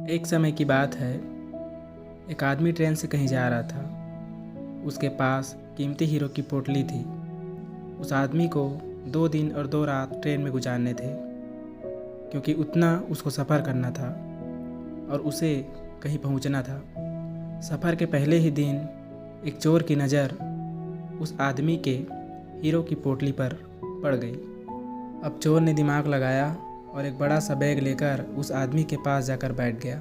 एक समय की बात है। एक आदमी ट्रेन से कहीं जा रहा था। उसके पास कीमती हीरो की पोटली थी। उस आदमी को 2 दिन और 2 रात ट्रेन में गुजारने थे, क्योंकि उतना उसको सफ़र करना था और उसे कहीं पहुंचना था। सफ़र के पहले ही दिन एक चोर की नज़र उस आदमी के हीरो की पोटली पर पड़ गई। अब चोर ने दिमाग लगाया और एक बड़ा सा बैग लेकर उस आदमी के पास जाकर बैठ गया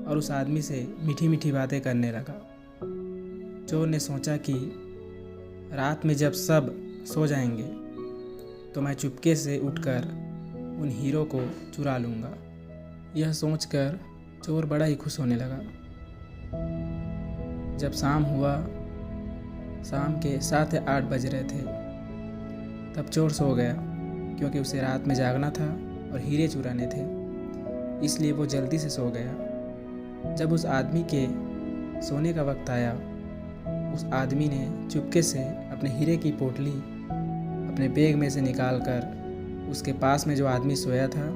और उस आदमी से मीठी मीठी बातें करने लगा। चोर ने सोचा कि रात में जब सब सो जाएंगे तो मैं चुपके से उठकर उन हीरो को चुरा लूँगा। यह सोचकर चोर बड़ा ही खुश होने लगा। जब शाम हुआ, शाम के 7 या 8 बज रहे थे, तब चोर सो गया, क्योंकि उसे रात में जागना था और हीरे चुराने थे, इसलिए वो जल्दी से सो गया। जब उस आदमी के सोने का वक्त आया, उस आदमी ने चुपके से अपने हीरे की पोटली अपने बैग में से निकालकर उसके पास में जो आदमी सोया था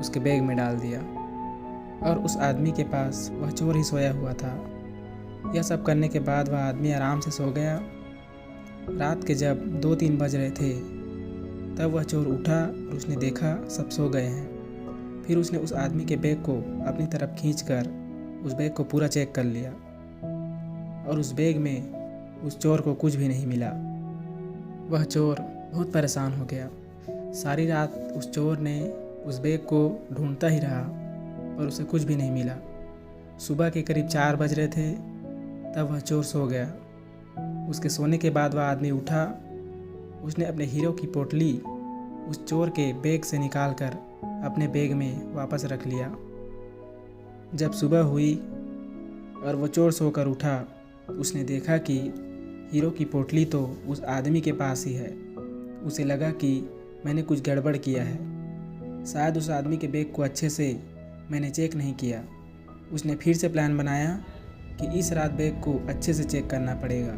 उसके बैग में डाल दिया, और उस आदमी के पास वह चोर ही सोया हुआ था। यह सब करने के बाद वह आदमी आराम से सो गया। रात के जब 2-3 बज रहे थे, तब वह चोर उठा और उसने देखा सब सो गए हैं। फिर उसने उस आदमी के बैग को अपनी तरफ खींचकर उस बैग को पूरा चेक कर लिया, और उस बैग में उस चोर को कुछ भी नहीं मिला। वह चोर बहुत परेशान हो गया। सारी रात उस चोर ने उस बैग को ढूंढता ही रहा, पर उसे कुछ भी नहीं मिला। सुबह के करीब 4 बज रहे थे, तब वह चोर सो गया। उसके सोने के बाद वह आदमी उठा। उसने अपने हीरो की पोटली उस चोर के बैग से निकालकर अपने बैग में वापस रख लिया। जब सुबह हुई और वो चोर सोकर उठा, उसने देखा कि हीरो की पोटली तो उस आदमी के पास ही है। उसे लगा कि मैंने कुछ गड़बड़ किया है, शायद उस आदमी के बैग को अच्छे से मैंने चेक नहीं किया। उसने फिर से प्लान बनाया कि इस रात बैग को अच्छे से चेक करना पड़ेगा।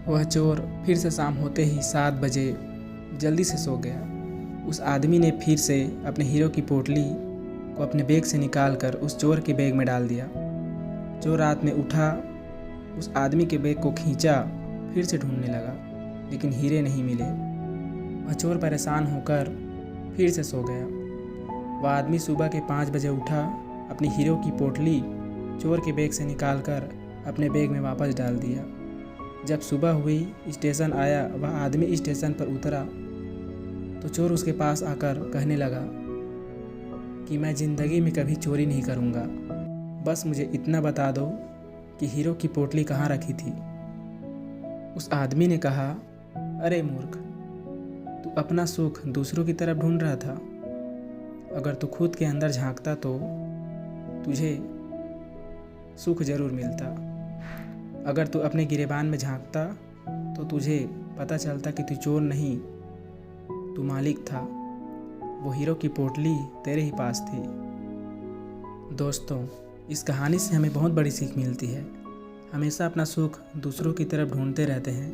वह चोर फिर से शाम होते ही 7 बजे जल्दी से सो गया। उस आदमी ने फिर से अपने हीरो की पोटली को अपने बैग से निकालकर उस चोर के बैग में डाल दिया। चोर रात में उठा, उस आदमी के बैग को खींचा, फिर से ढूंढने लगा, लेकिन हीरे नहीं मिले। वह चोर परेशान होकर फिर से सो गया। वह आदमी सुबह के 5 बजे उठा, अपनी हीरो की पोटली चोर के बैग से निकालकर अपने बैग में वापस डाल दिया। जब सुबह हुई, स्टेशन आया, वह आदमी स्टेशन पर उतरा तो चोर उसके पास आकर कहने लगा कि मैं ज़िंदगी में कभी चोरी नहीं करूँगा, बस मुझे इतना बता दो कि हीरो की पोटली कहाँ रखी थी। उस आदमी ने कहा, अरे मूर्ख, तू अपना सुख दूसरों की तरफ ढूंढ रहा था। अगर तू खुद के अंदर झांकता तो तुझे सुख जरूर मिलता। अगर तू अपने गिरेबान में झांकता तो तुझे पता चलता कि तू चोर नहीं, तू मालिक था। वो हीरो की पोटली तेरे ही पास थी। दोस्तों, इस कहानी से हमें बहुत बड़ी सीख मिलती है। हमेशा अपना सुख दूसरों की तरफ ढूंढते रहते हैं,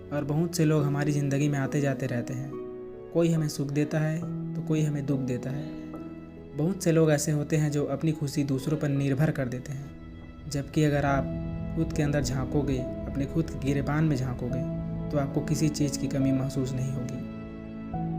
और बहुत से लोग हमारी ज़िंदगी में आते जाते रहते हैं। कोई हमें सुख देता है तो कोई हमें दुख देता है। बहुत से लोग ऐसे होते हैं जो अपनी खुशी दूसरों पर निर्भर कर देते हैं, जबकि अगर आप खुद के अंदर झांकोगे, अपने खुद के गिरेबान में झांकोगे, तो आपको किसी चीज़ की कमी महसूस नहीं होगी।